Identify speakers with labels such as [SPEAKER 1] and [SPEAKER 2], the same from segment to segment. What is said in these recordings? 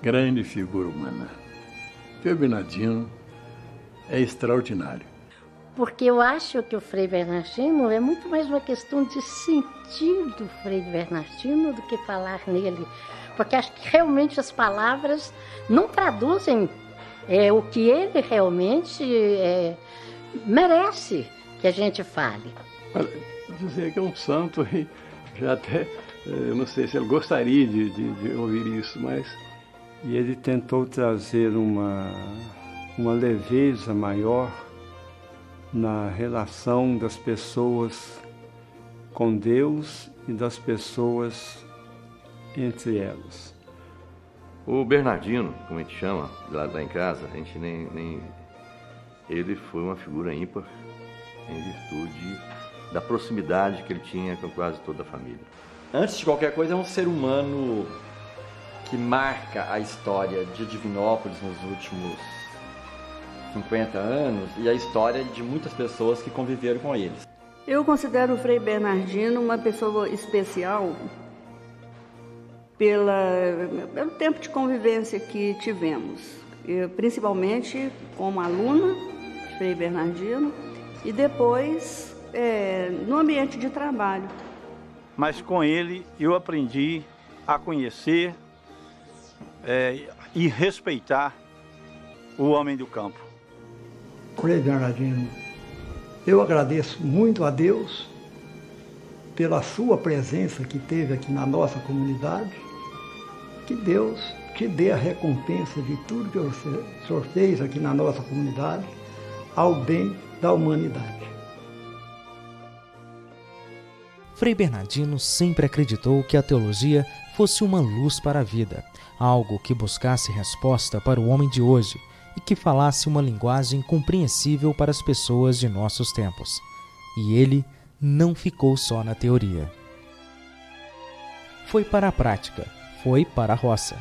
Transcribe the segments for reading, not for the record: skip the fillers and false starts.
[SPEAKER 1] Grande figura humana. Frei Bernardino é extraordinário.
[SPEAKER 2] Porque eu acho que o Frei Bernardino é muito mais uma questão de sentir do Frei Bernardino do que falar nele. Porque acho que realmente as palavras não traduzem o que ele realmente merece que a gente fale.
[SPEAKER 1] Dizer que é um santo e já até, eu não sei se ele gostaria de ouvir isso, mas...
[SPEAKER 3] E ele tentou trazer uma leveza maior na relação das pessoas com Deus e das pessoas entre elas.
[SPEAKER 4] O Bernardino, como a gente chama, lá em casa, a gente ele foi uma figura ímpar em virtude da proximidade que ele tinha com quase toda a família.
[SPEAKER 5] Antes de qualquer coisa, é um ser humano que marca a história de Divinópolis nos últimos 50 anos e a história de muitas pessoas que conviveram com eles.
[SPEAKER 6] Eu considero o Frei Bernardino uma pessoa especial pelo tempo de convivência que tivemos, principalmente como aluna de Frei Bernardino e depois no ambiente de trabalho.
[SPEAKER 7] Mas com ele eu aprendi a conhecer e respeitar o homem do campo.
[SPEAKER 8] Frei Bernardino, eu agradeço muito a Deus pela sua presença que teve aqui na nossa comunidade. Que Deus te dê a recompensa de tudo que o senhor fez aqui na nossa comunidade, ao bem da humanidade.
[SPEAKER 9] Frei Bernardino sempre acreditou que a teologia fosse uma luz para a vida, algo que buscasse resposta para o homem de hoje e que falasse uma linguagem compreensível para as pessoas de nossos tempos. E ele não ficou só na teoria. Foi para a prática, foi para a roça.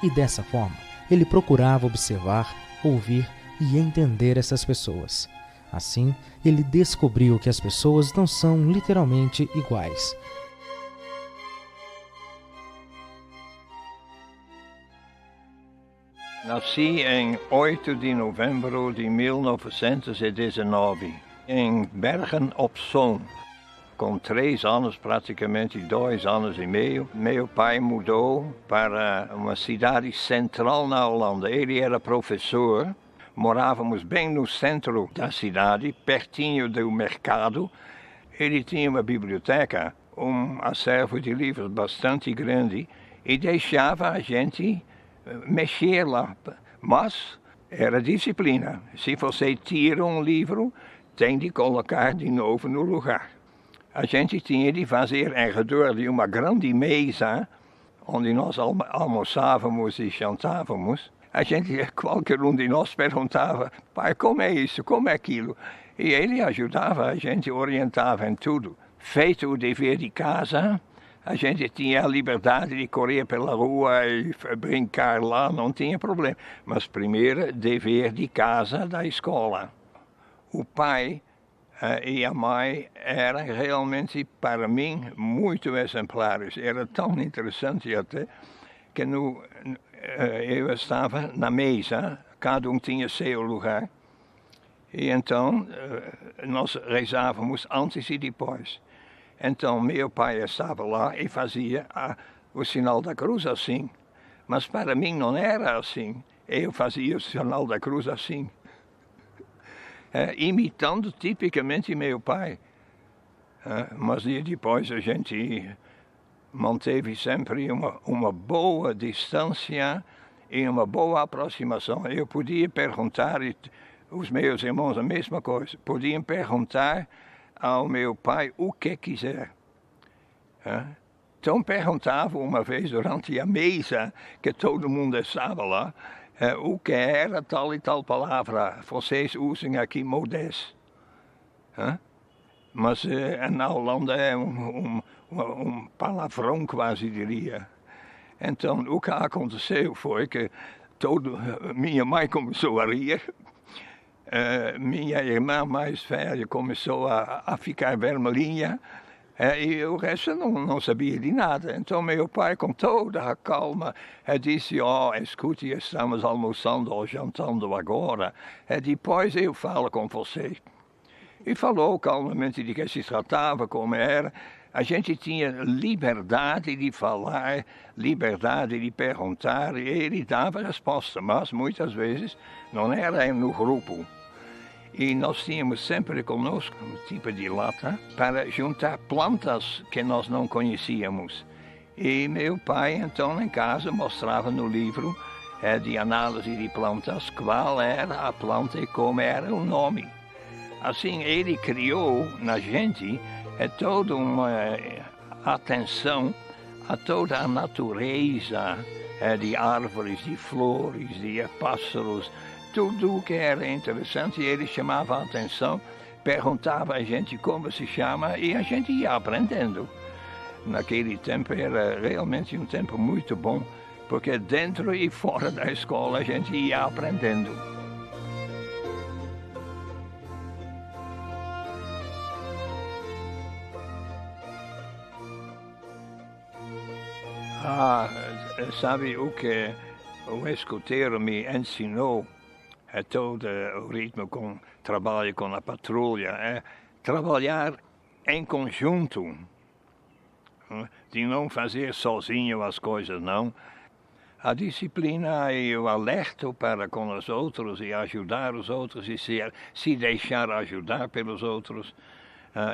[SPEAKER 9] E dessa forma, ele procurava observar, ouvir e entender essas pessoas. Assim, ele descobriu que as pessoas não são literalmente iguais.
[SPEAKER 10] Nasci em 8 de novembro de 1919, em Bergen-op-Zoom. Com 3 anos, praticamente 2 anos e meio, meu pai mudou para uma cidade central na Holanda. Ele era professor, morávamos bem no centro da cidade, pertinho do mercado. Ele tinha uma biblioteca acervo de livros bastante grande e deixava a gente mexer lá. Mas era disciplina. Se você tira um livro, tem de colocar de novo no lugar. A gente tinha de fazer em redor de uma grande mesa, onde nós almoçávamos e jantávamos. Qualquer um de nós perguntava, pai, como é isso, como é aquilo? E ele ajudava, a gente orientava em tudo. Feito o dever de casa, a gente tinha a liberdade de correr pela rua e brincar lá, não tinha problema. Mas primeiro, dever de casa da escola. O pai e a mãe eram realmente, para mim, muito exemplares. Era tão interessante até que eu estava na mesa, cada um tinha seu lugar, e então nós rezávamos antes e depois. Então meu pai estava lá e fazia o sinal da cruz assim, mas para mim não era assim, eu fazia o sinal da cruz assim. Imitando tipicamente meu pai. Mas depois a gente manteve sempre uma boa distância e uma boa aproximação. Eu podia perguntar, e os meus irmãos a mesma coisa, podiam perguntar ao meu pai o que quiser. Então perguntava uma vez durante a mesa, que todo mundo estava lá, o que era tal e tal palavra, vocês usem aqui modés. Mas na Holanda é um palavrão, quase diria. Então o que aconteceu foi que minha mãe começou a rir, minha irmã mais velha começou a ficar vermelhinha, e o resto não sabia de nada. Então meu pai, com toda a calma, disse, escute, estamos almoçando ou jantando agora, depois eu falo com você. E falou calmamente de que se tratava, como era. A gente tinha liberdade de falar, liberdade de perguntar, e ele dava resposta, mas muitas vezes não era no grupo. E nós tínhamos sempre conosco um tipo de lata para juntar plantas que nós não conhecíamos. E meu pai, então, em casa, mostrava no livro de análise de plantas qual era a planta e como era o nome. Assim, ele criou na gente toda uma atenção a toda a natureza de árvores, de flores, de pássaros, tudo o que era interessante. Ele chamava a atenção, perguntava a gente como se chama e a gente ia aprendendo. Naquele tempo era realmente um tempo muito bom, porque dentro e fora da escola a gente ia aprendendo. Sabe o que o escoteiro me ensinou? Todo o ritmo com trabalho com a patrulha, trabalhar em conjunto, de não fazer sozinho as coisas, não. A disciplina e o alerta para com os outros e ajudar os outros e se deixar ajudar pelos outros,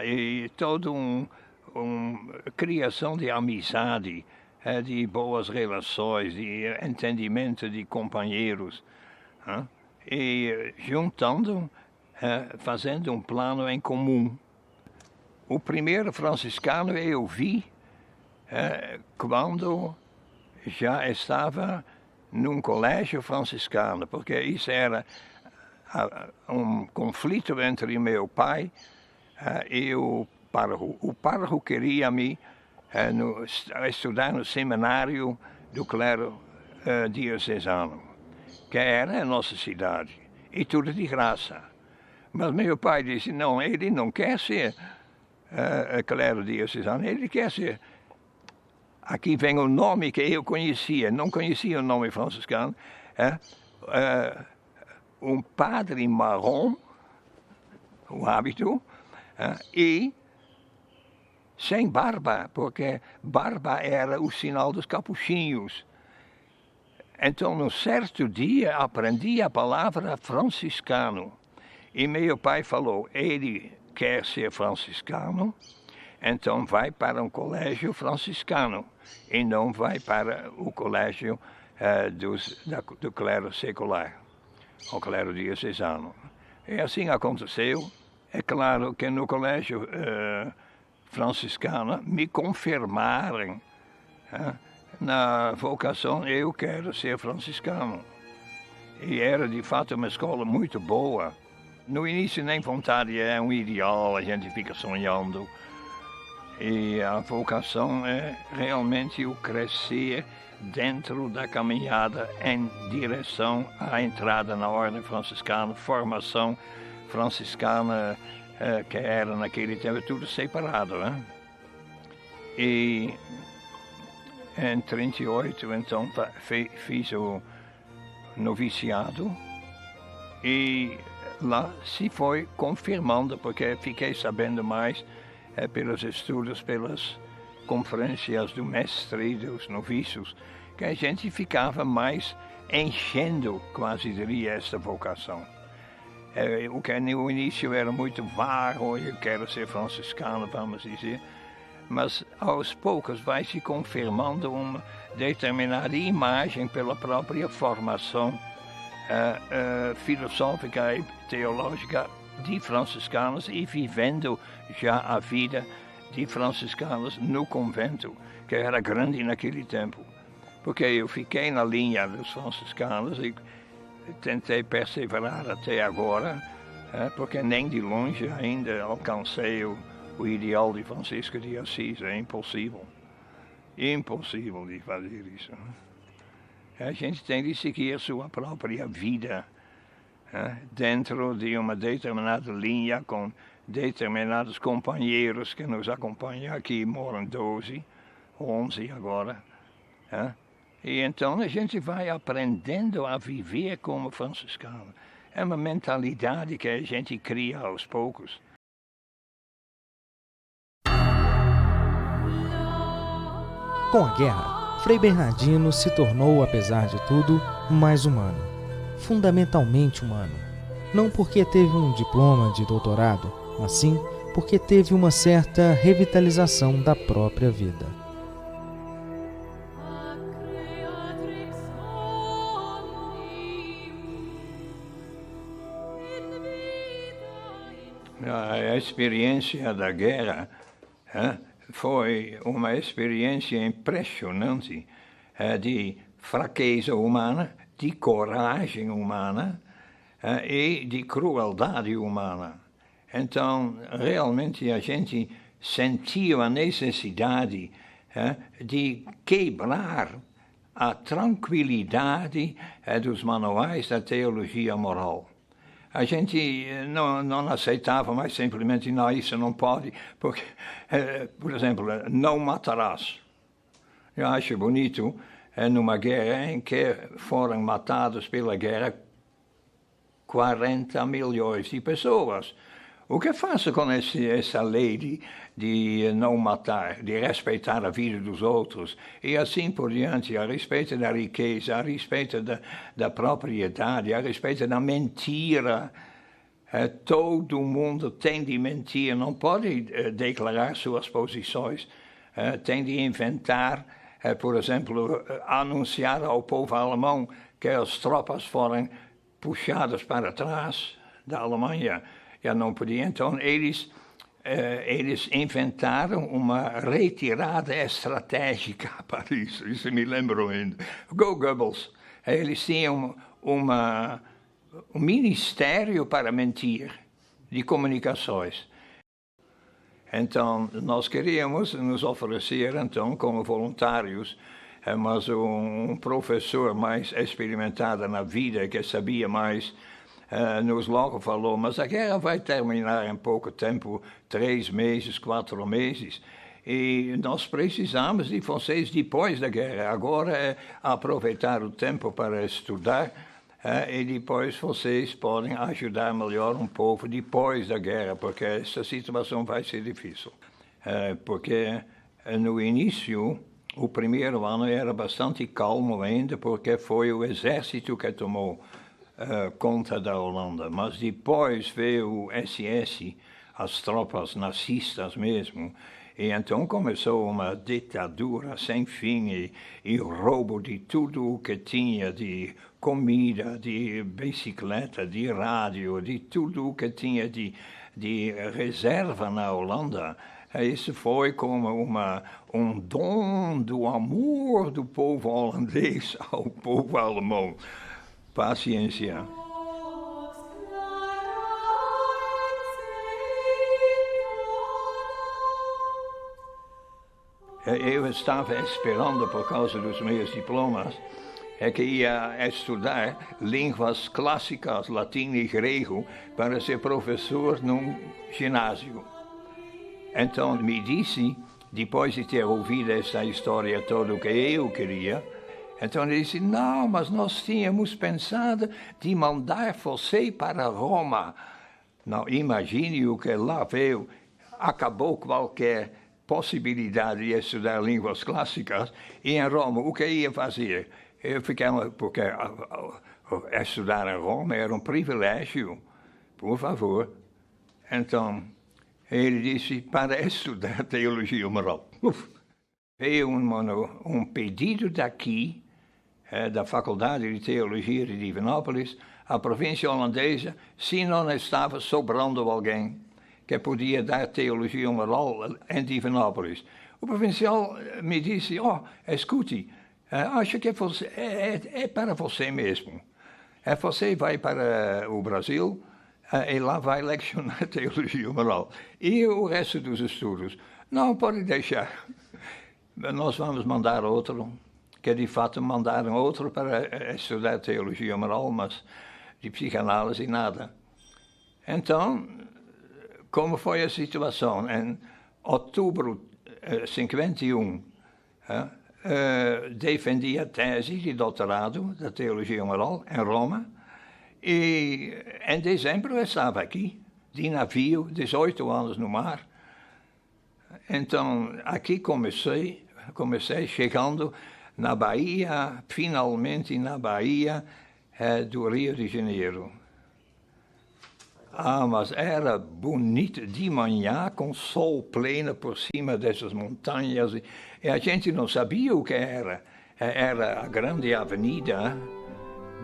[SPEAKER 10] e toda uma criação de amizade, de boas relações, de entendimento de companheiros, e juntando, fazendo um plano em comum. O primeiro franciscano eu vi quando já estava num colégio franciscano, porque isso era um conflito entre meu pai e o pároco. O pároco queria-me estudar no seminário do clero diocesano, que era a nossa cidade, e tudo de graça. Mas meu pai disse, não, ele não quer ser clero diocesano, ele quer ser... Aqui vem o nome que eu conhecia, não conhecia o nome franciscano, um padre marrom, o hábito, e sem barba, porque barba era o sinal dos capuchinhos. Então, num certo dia, aprendi a palavra franciscano. E meu pai falou, ele quer ser franciscano, então vai para um colégio franciscano e não vai para o colégio do clero secular, o clero diocesano. E assim aconteceu. É claro que no colégio franciscano me confirmaram na vocação, eu quero ser franciscano. E era de fato uma escola muito boa. No início nem vontade, é um ideal, a gente fica sonhando. E a vocação é realmente o crescer dentro da caminhada em direção à entrada na ordem franciscana, formação franciscana, que era naquele tempo tudo separado, né? E em 1938, então, fiz o noviciado e lá se foi confirmando, porque fiquei sabendo mais pelos estudos, pelas conferências do mestre e dos noviços, que a gente ficava mais enchendo, quase diria, esta vocação. O que no início era muito vago, eu quero ser franciscano, vamos dizer, mas aos poucos vai se confirmando uma determinada imagem pela própria formação filosófica e teológica de franciscanos e vivendo já a vida de franciscanos no convento, que era grande naquele tempo. Porque eu fiquei na linha dos franciscanos e tentei perseverar até agora, porque nem de longe ainda alcancei o ideal de Francisco de Assis. É impossível. Impossível de fazer isso. A gente tem de seguir a sua própria vida dentro de uma determinada linha, com determinados companheiros que nos acompanham aqui, moram 12, 11 agora. E então a gente vai aprendendo a viver como franciscano. É uma mentalidade que a gente cria aos poucos.
[SPEAKER 9] Com a guerra, Frei Bernardino se tornou, apesar de tudo, mais humano. Fundamentalmente humano. Não porque teve um diploma de doutorado, mas sim porque teve uma certa revitalização da própria vida.
[SPEAKER 10] A experiência da guerra foi uma experiência impressionante de fraqueza humana, de coragem humana e de crueldade humana. Então, realmente a gente sentiu a necessidade de quebrar a tranquilidade dos manuais da teologia moral. A gente não aceitava mais simplesmente, não, isso não pode, porque, por exemplo, não matarás. Eu acho bonito, numa guerra em que foram matados pela guerra 40 milhões de pessoas. O que faço com essa lei de não matar, de respeitar a vida dos outros, e assim por diante, a respeito da riqueza, a respeito da propriedade, a respeito da mentira? Todo mundo tem de mentir, não pode declarar suas posições, tem de inventar, por exemplo, anunciar ao povo alemão que as tropas foram puxadas para trás da Alemanha. Já não podia, então eles inventaram uma retirada estratégica para isso. Isso me lembro ainda. Go Goebbels. Eles tinham um ministério para mentir, de comunicações. Então, nós queríamos nos oferecer, então, como voluntários, mas um professor mais experimentado na vida, que sabia mais, nos logo falou, mas a guerra vai terminar em pouco tempo, 3 meses, 4 meses, e nós precisamos de vocês depois da guerra. Agora é aproveitar o tempo para estudar, e depois vocês podem ajudar melhor um povo depois da guerra, porque essa situação vai ser difícil. Porque no início, o primeiro ano era bastante calmo ainda, porque foi o exército que tomou conta da Holanda, mas depois veio o SS, as tropas nazistas mesmo, E então começou uma ditadura sem fim e roubo de tudo o que tinha de comida, de bicicleta, de rádio, de tudo o que tinha de reserva na Holanda. Isso foi como um dom do amor do povo holandês ao povo alemão. Paciência. Eu estava esperando, por causa dos meus diplomas, que ia estudar línguas clássicas, latim e grego, para ser professor num ginásio. Então me disse, depois de ter ouvido essa história toda, o que eu queria, então ele disse, não, mas nós tínhamos pensado de mandar você para Roma. Não, imagine o que lá veio, acabou qualquer possibilidade de estudar línguas clássicas, e em Roma, o que ia fazer? Eu ficava, porque estudar em Roma era um privilégio, por favor. Então, ele disse, para estudar teologia moral. Veio um pedido daqui, da Faculdade de Teologia de Divinópolis, à província holandesa, se não estava sobrando alguém que podia dar teologia moral em Divinópolis. O provincial me disse, escute, acho que é para você mesmo. Você vai para o Brasil e lá vai lecionar teologia moral. E o resto dos estudos? Não, pode deixar. Nós vamos mandar outro, que de fato mandaram outro para estudar teologia moral, mas de psicanálise nada. Então, como foi a situação? Em outubro de 51, defendi a tese de doutorado da teologia moral em Roma, e em dezembro eu estava aqui, de navio, 18 anos no mar. Então, aqui comecei chegando na Bahia, finalmente na Bahia do Rio de Janeiro. Mas era bonito de manhã, com sol pleno por cima dessas montanhas, e a gente não sabia o que era. Era a grande avenida,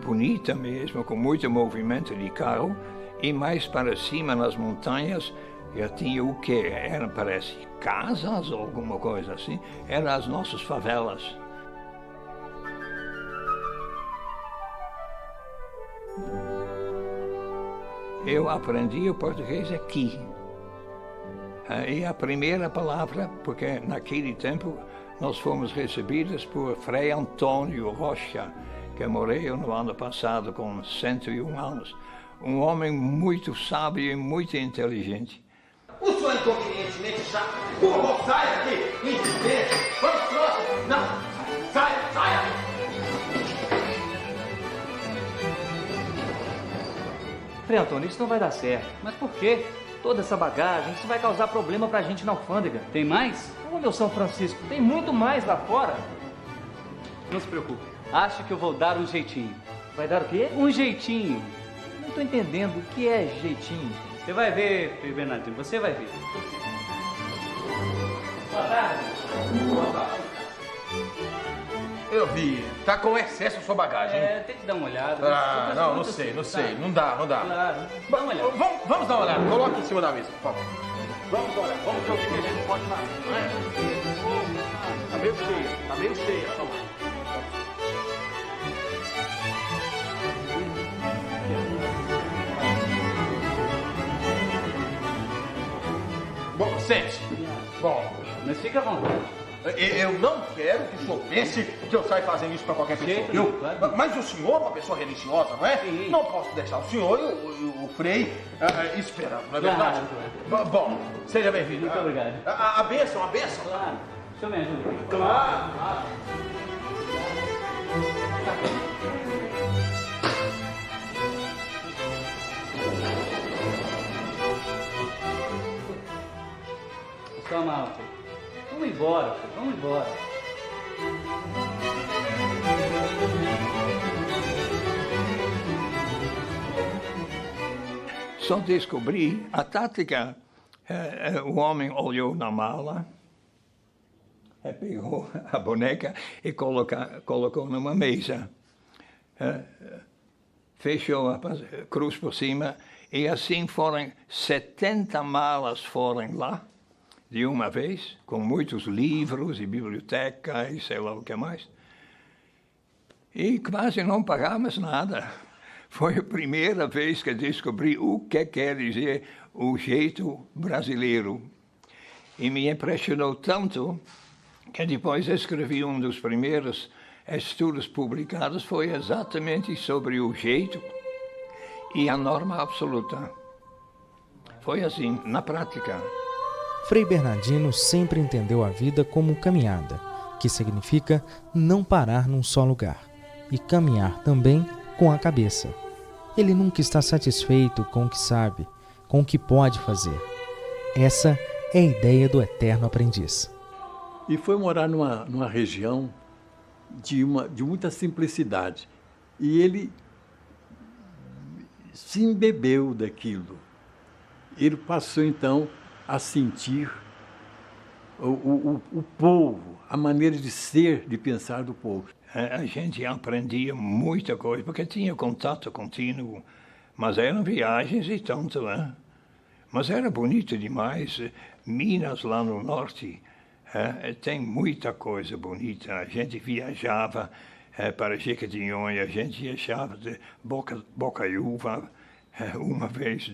[SPEAKER 10] bonita mesmo, com muito movimento de carro, e mais para cima nas montanhas já tinha o que? Eram, parece, casas ou alguma coisa assim. Eram as nossas favelas. Eu aprendi o português aqui. E a primeira palavra, porque naquele tempo nós fomos recebidos por Frei Antônio Rocha, que morreu no ano passado com 101 anos. Um homem muito sábio e muito inteligente.
[SPEAKER 11] O senhor inconvenientemente chato. Por favor, saia daqui! Incidente! Vamos próximo! Não! Saia!
[SPEAKER 12] Frei Antônio, isso não vai dar certo. Mas por quê? Toda essa bagagem, isso vai causar problema pra gente na alfândega. Tem mais? Ô, meu São Francisco, tem muito mais lá fora. Não se preocupe. Acho que eu vou dar um jeitinho. Vai dar o quê? Um jeitinho. Não tô entendendo o que é jeitinho. Você vai ver, Frei Bernardino, você vai ver. Boa tarde.
[SPEAKER 11] Boa tarde. Eu vi, tá com excesso a sua bagagem.
[SPEAKER 12] Tem que dar uma olhada.
[SPEAKER 11] Não sei. Não dá.
[SPEAKER 12] Claro, dá uma olhada.
[SPEAKER 11] Vamos dar uma olhada, coloque em cima da mesa, por favor. Vamos olhar, vamos ver o que a gente pode fazer, não é? Tá meio cheia, toma. Bom, sente. Bom.
[SPEAKER 12] Mas fica à vontade.
[SPEAKER 11] Eu não quero que o senhor pense que eu saio fazendo isso para qualquer pessoa, viu? Claro. Mas o senhor é uma pessoa religiosa, não é? Sim. Não posso deixar o senhor e o Frei esperando, não é verdade? Claro. Bom, seja bem-vindo.
[SPEAKER 12] Muito obrigado.
[SPEAKER 11] A bênção.
[SPEAKER 12] Claro. O senhor me ajuda.
[SPEAKER 11] Claro.
[SPEAKER 12] Só malta. Vamos embora, filho. Vamos embora.
[SPEAKER 10] Só descobri a tática. O homem olhou na mala, pegou a boneca e colocou numa mesa. Fechou a cruz por cima e assim foram 70 malas foram lá, de uma vez, com muitos livros e biblioteca e sei lá o que mais. E quase não pagamos nada. Foi a primeira vez que descobri o que quer dizer o jeito brasileiro. E me impressionou tanto que depois escrevi um dos primeiros estudos publicados, foi exatamente sobre o jeito e a norma absoluta. Foi assim, na prática.
[SPEAKER 9] Frei Bernardino sempre entendeu a vida como caminhada, que significa não parar num só lugar, e caminhar também com a cabeça. Ele nunca está satisfeito com o que sabe, com o que pode fazer. Essa é a ideia do eterno aprendiz.
[SPEAKER 1] E foi morar numa região de muita simplicidade. E ele se embebeu daquilo. Ele passou, então, a sentir o povo, a maneira de ser, de pensar do povo.
[SPEAKER 10] A gente aprendia muita coisa, porque tinha contato contínuo, mas eram viagens e tanto, né? Mas era bonito demais. Minas, lá no norte, tem muita coisa bonita. A gente viajava para Jequitinhonha, a gente viajava de Bocaiúva, uma vez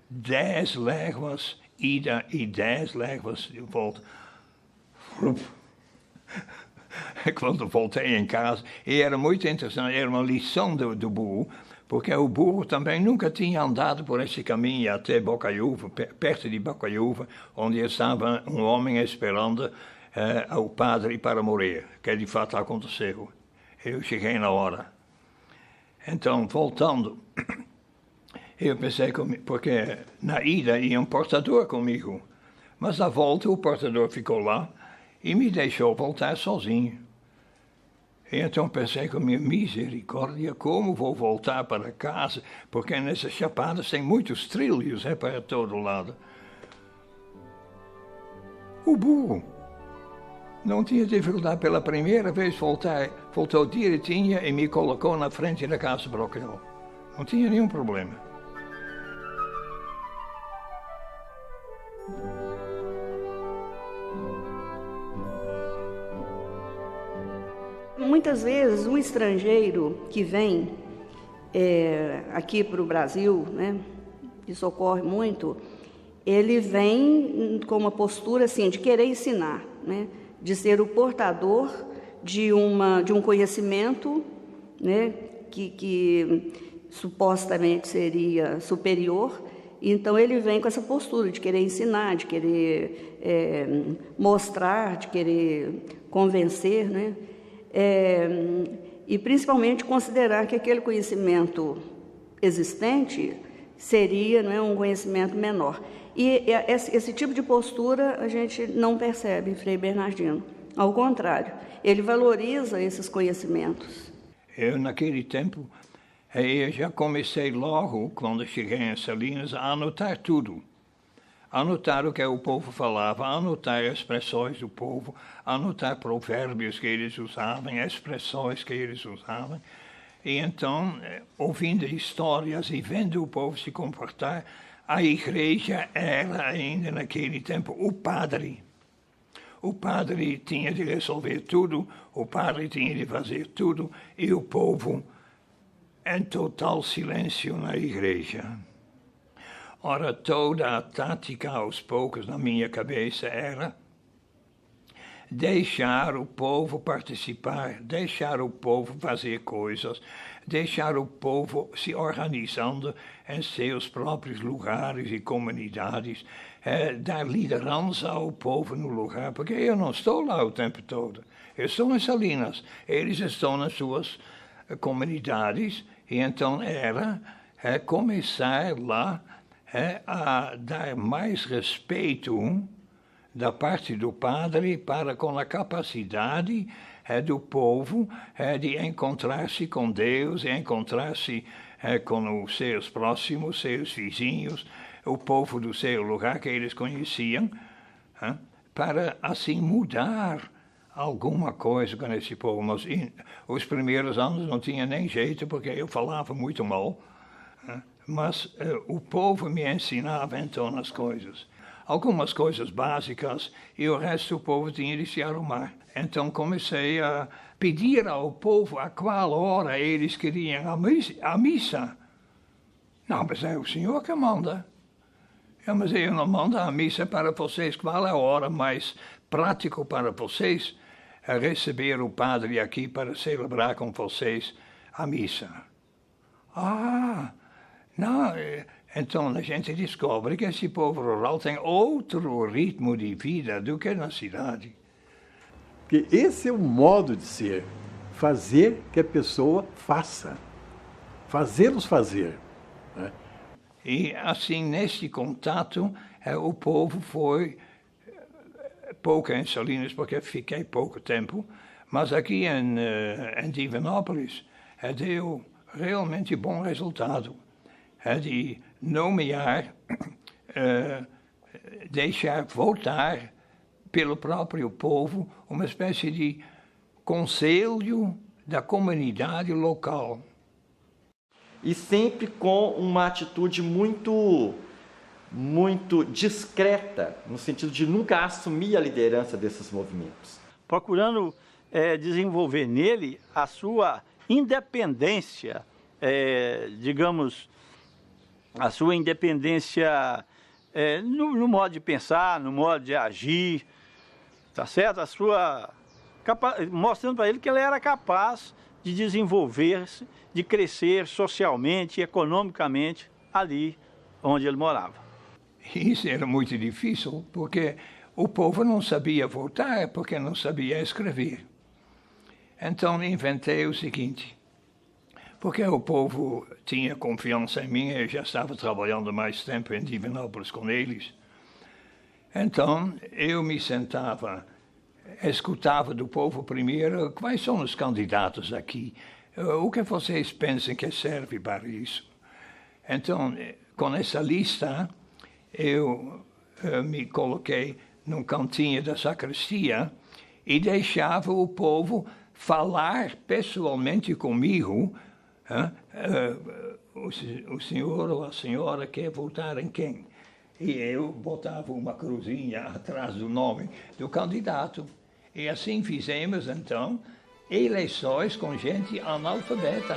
[SPEAKER 10] 10 léguas ida e 10 léguas de volta. Quando voltei em casa, e era muito interessante, era uma lição do burro, porque o burro também nunca tinha andado por esse caminho até Bocaiúva, perto de Bocaiúva, onde estava um homem esperando o padre para morrer, que de fato aconteceu. Eu cheguei na hora. Então, voltando, eu pensei, porque na ida ia um portador comigo, mas na volta o portador ficou lá e me deixou voltar sozinho. E então pensei com minha misericórdia, como vou voltar para casa? Porque nessas chapadas tem muitos trilhos para todo lado. O burro não tinha dificuldade, pela primeira vez voltou direitinho e me colocou na frente da casa paroquial. Não tinha nenhum problema.
[SPEAKER 6] Muitas vezes, um estrangeiro que vem aqui para o Brasil, né, isso ocorre muito, ele vem com uma postura assim, de querer ensinar, né, de ser o portador de um conhecimento, né, que supostamente seria superior. Então, ele vem com essa postura de querer ensinar, de querer mostrar, de querer convencer, né? E principalmente considerar que aquele conhecimento existente seria, né, um conhecimento menor. E esse tipo de postura a gente não percebe em Frei Bernardino. Ao contrário, ele valoriza esses conhecimentos.
[SPEAKER 10] Eu, naquele tempo, eu já comecei logo, quando cheguei em Salinas, a anotar tudo. Anotar o que o povo falava, anotar expressões do povo, anotar provérbios que eles usavam, expressões que eles usavam. E então, ouvindo histórias e vendo o povo se comportar, a igreja era ainda naquele tempo o padre. O padre tinha de resolver tudo, o padre tinha de fazer tudo, e o povo em total silêncio na igreja. Ora, toda a tática aos poucos na minha cabeça era deixar o povo participar, deixar o povo fazer coisas, deixar o povo se organizando em seus próprios lugares e comunidades, dar liderança ao povo no lugar, porque eu não estou lá o tempo todo. Eu estou em Salinas, eles estão nas suas comunidades, e então era começar lá a dar mais respeito da parte do padre para com a capacidade do povo de encontrar-se com Deus, encontrar-se com os seus próximos, seus vizinhos, o povo do seu lugar que eles conheciam, para assim mudar alguma coisa com esse povo, mas os primeiros anos não tinha nem jeito, porque eu falava muito mal, né? Mas o povo me ensinava então as coisas. Algumas coisas básicas, e o resto do povo tinha de se arrumar. Então comecei a pedir ao povo a qual hora eles queriam a missa. Não, mas é o senhor que manda. Mas eu não mando a missa para vocês. Qual é a hora mais prática para vocês? É receber o padre aqui para celebrar com vocês a missa. Ah, não, então a gente descobre que esse povo rural tem outro ritmo de vida do que na cidade.
[SPEAKER 1] Porque esse é o modo de ser, fazer que a pessoa faça, fazê-los fazer. Né?
[SPEAKER 10] E assim, nesse contato, o povo foi pouco em Salinas, porque fiquei pouco tempo, mas aqui em Divinópolis deu realmente bom resultado. De nomear, deixar votar pelo próprio povo uma espécie de conselho da comunidade local.
[SPEAKER 5] E sempre com uma atitude muito discreta, no sentido de nunca assumir a liderança desses movimentos.
[SPEAKER 7] Procurando desenvolver nele a sua independência, digamos, a sua independência no modo de pensar, no modo de agir, tá certo? Mostrando para ele que ele era capaz de desenvolver-se, de crescer socialmente e economicamente ali onde ele morava.
[SPEAKER 10] Isso era muito difícil, porque o povo não sabia votar, porque não sabia escrever. Então inventei o seguinte, porque o povo tinha confiança em mim, eu já estava trabalhando mais tempo em Divinópolis com eles. Então eu me sentava, escutava do povo primeiro, quais são os candidatos aqui? O que vocês pensam que serve para isso? Então, com essa lista, eu me coloquei num cantinho da sacristia e deixava o povo falar pessoalmente comigo. O senhor ou a senhora quer votar em quem? E eu botava uma cruzinha atrás do nome do candidato. E assim fizemos, então, eleições com gente analfabeta.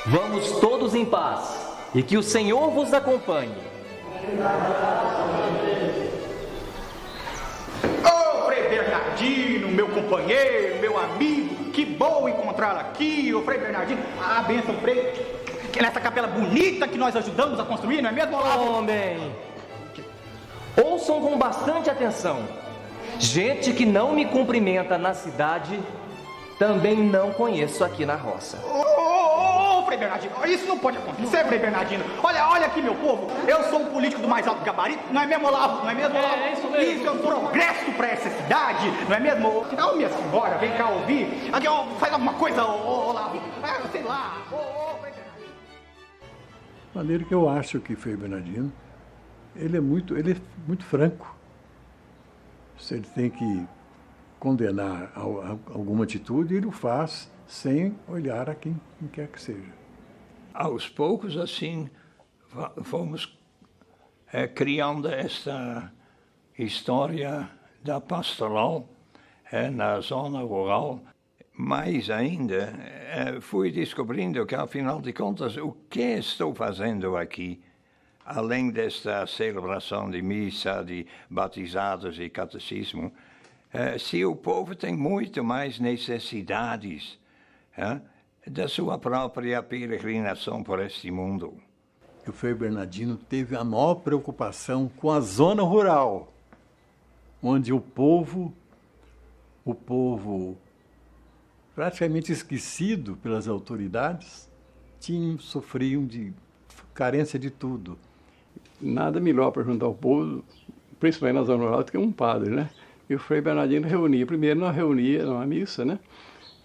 [SPEAKER 12] Vamos todos em paz e que o Senhor vos acompanhe.
[SPEAKER 11] Ô, Frei Bernardino, meu companheiro, meu amigo, que bom encontrá-lo aqui, ô Frei Bernardino. Ah, benção, Frei, nessa capela bonita que nós ajudamos a construir, não é mesmo, Olavo?
[SPEAKER 12] Homem, ouçam com bastante atenção. Gente que não me cumprimenta na cidade, também não conheço aqui na roça.
[SPEAKER 11] Ô, Frei Bernardino, isso não pode acontecer, Frei Bernardino. Olha aqui, meu povo, eu sou um político do mais alto gabarito, não é mesmo, Olavo? Não é mesmo, Olavo?
[SPEAKER 12] É isso mesmo.
[SPEAKER 11] Isso é um progresso para essa cidade, não é mesmo? Ô, minha senhora, vem cá ouvir. Aqui, ó, faz alguma coisa, Olavo. Sei lá, Frei Bernardino.
[SPEAKER 1] De maneira que eu acho que Frei Bernardino, ele é muito franco. Se ele tem que condenar alguma atitude, ele o faz sem olhar a quem quer que seja.
[SPEAKER 10] Aos poucos, assim, fomos criando esta história da pastoral na zona rural. Mais ainda, fui descobrindo que, afinal de contas, o que estou fazendo aqui, além desta celebração de missa, de batizados e catecismo, se o povo tem muito mais necessidades da sua própria peregrinação por este mundo.
[SPEAKER 1] O Frei Bernardino teve a maior preocupação com a zona rural, onde o povo praticamente esquecido pelas autoridades, sofriam de carência de tudo. Nada melhor para juntar o povo, principalmente na zona rural, do que um padre, né? E o Frei Bernardino reunia. Primeiro não reunia numa missa, né?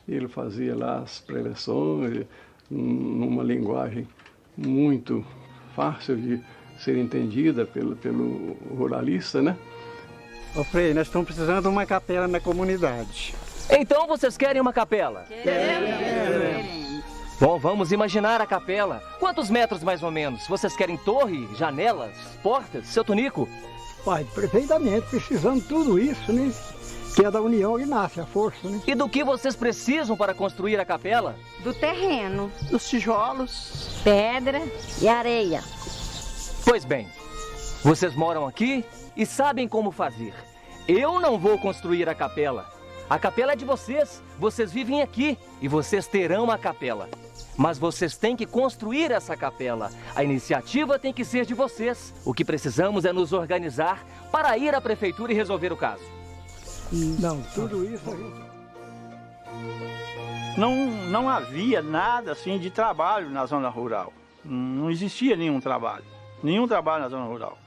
[SPEAKER 1] Ele fazia lá as preleções, numa linguagem muito fácil de ser entendida pelo ruralista, né?
[SPEAKER 13] Ô Frei, nós estamos precisando de uma capela na comunidade.
[SPEAKER 12] Então vocês querem uma capela?
[SPEAKER 13] Queremos.
[SPEAKER 12] Bom, vamos imaginar a capela. Quantos metros mais ou menos? Vocês querem torre, janelas, portas? Seu Tonico?
[SPEAKER 8] Pai, perfeitamente, precisando de tudo isso, né? Que é da união que nasce a força, né?
[SPEAKER 12] E do que vocês precisam para construir a capela?
[SPEAKER 14] Do terreno,
[SPEAKER 6] Dos tijolos.
[SPEAKER 14] pedra.
[SPEAKER 2] E areia.
[SPEAKER 12] Pois bem, vocês moram aqui e sabem como fazer. Eu não vou construir a capela. A capela é de vocês. Vocês vivem aqui e vocês terão a capela. Mas vocês têm que construir essa capela. A iniciativa tem que ser de vocês. O que precisamos é nos organizar para ir à prefeitura e resolver o caso.
[SPEAKER 8] Não, tudo isso a gente...
[SPEAKER 7] Não havia nada assim de trabalho na zona rural. Não existia nenhum trabalho na zona rural.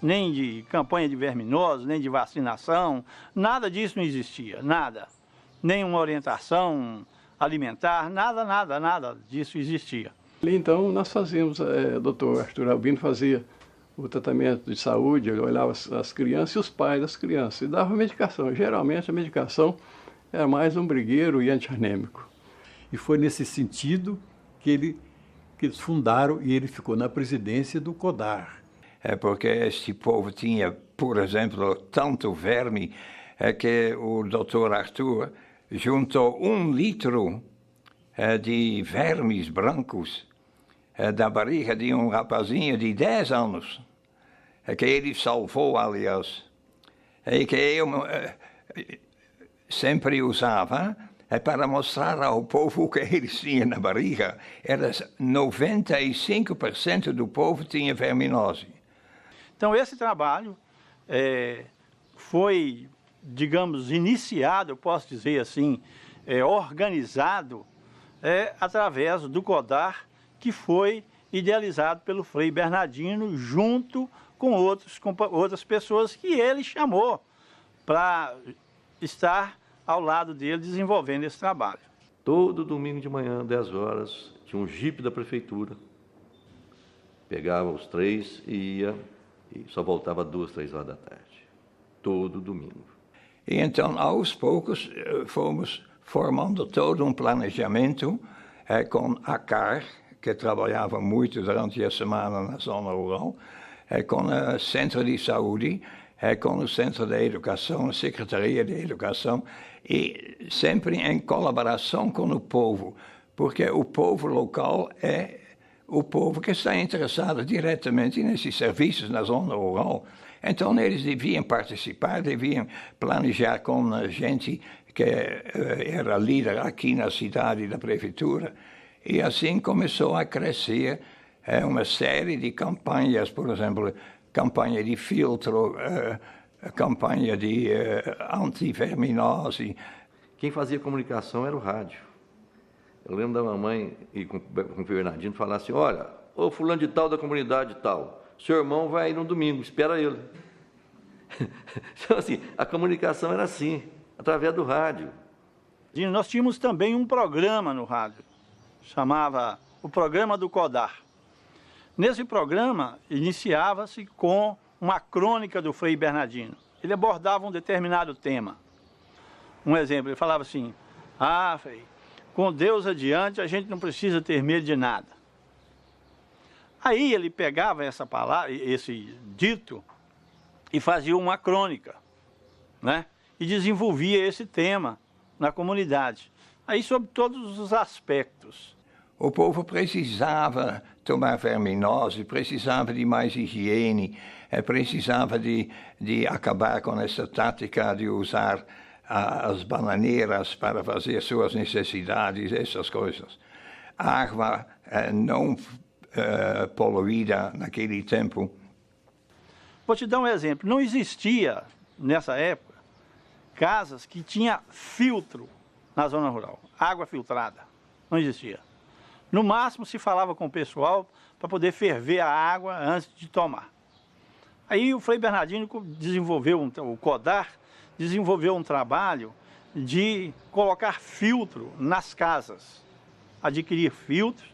[SPEAKER 7] Nem de campanha de verminosos, nem de vacinação, nada disso não existia, nada. Nenhuma orientação alimentar, nada disso existia.
[SPEAKER 1] Então nós fazíamos, o doutor Arthur Albino fazia o tratamento de saúde, ele olhava as crianças e os pais das crianças e dava medicação. Geralmente a medicação era mais umbrigueiro e antianêmico. E foi nesse sentido que eles fundaram e ele ficou na presidência do CODAR.
[SPEAKER 10] É porque este povo tinha, por exemplo, tanto verme que o Dr. Arthur juntou 1 litro de vermes brancos da barriga de um rapazinho de 10 anos, que ele salvou, aliás, e que eu sempre usava para mostrar ao povo o que eles tinham na barriga. Era 95% do povo tinha verminose.
[SPEAKER 7] Então esse trabalho foi, digamos, iniciado, eu posso dizer assim, organizado através do CODAR, que foi idealizado pelo Frei Bernardino junto com outras pessoas que ele chamou para estar ao lado dele desenvolvendo esse trabalho.
[SPEAKER 4] Todo domingo de manhã, 10 horas, tinha um jipe da prefeitura, pegava os 3 e ia, e só voltava 2, 3 horas da tarde, todo domingo.
[SPEAKER 10] E então, aos poucos, fomos formando todo um planejamento com a CAR, que trabalhava muito durante a semana na zona rural, com o Centro de Saúde, com o Centro de Educação, a Secretaria de Educação, e sempre em colaboração com o povo, porque o povo local é o povo que está interessado diretamente nesses serviços na zona rural. Então, eles deviam participar, deviam planejar com a gente que era líder aqui na cidade da prefeitura. E assim começou a crescer uma série de campanhas, por exemplo, campanha de filtro, campanha de antiverminose.
[SPEAKER 4] Quem fazia comunicação era o rádio. Eu lembro da mamãe e com o Bernardino falar assim, olha, ô fulano de tal da comunidade tal, seu irmão vai ir no domingo, espera ele. Então assim, a comunicação era assim, através do rádio.
[SPEAKER 7] E nós tínhamos também um programa no rádio, chamava o Programa do CODAR. Nesse programa, iniciava-se com uma crônica do Frei Bernardino. Ele abordava um determinado tema. Um exemplo, ele falava assim, Frei, com Deus adiante a gente não precisa ter medo de nada. Aí ele pegava essa palavra, esse dito, e fazia uma crônica, né? E desenvolvia esse tema na comunidade. Aí sobre todos os aspectos.
[SPEAKER 10] O povo precisava tomar verminose, precisava de mais higiene, precisava de acabar com essa tática de usar as bananeiras para fazer suas necessidades, essas coisas. Água não poluída naquele tempo.
[SPEAKER 7] Vou te dar um exemplo. Não existia, nessa época, casas que tinha filtro na zona rural, água filtrada. Não existia. No máximo se falava com o pessoal para poder ferver a água antes de tomar. Aí o Frei Bernardino desenvolveu, o CODAR desenvolveu um trabalho de colocar filtro nas casas, adquirir filtros,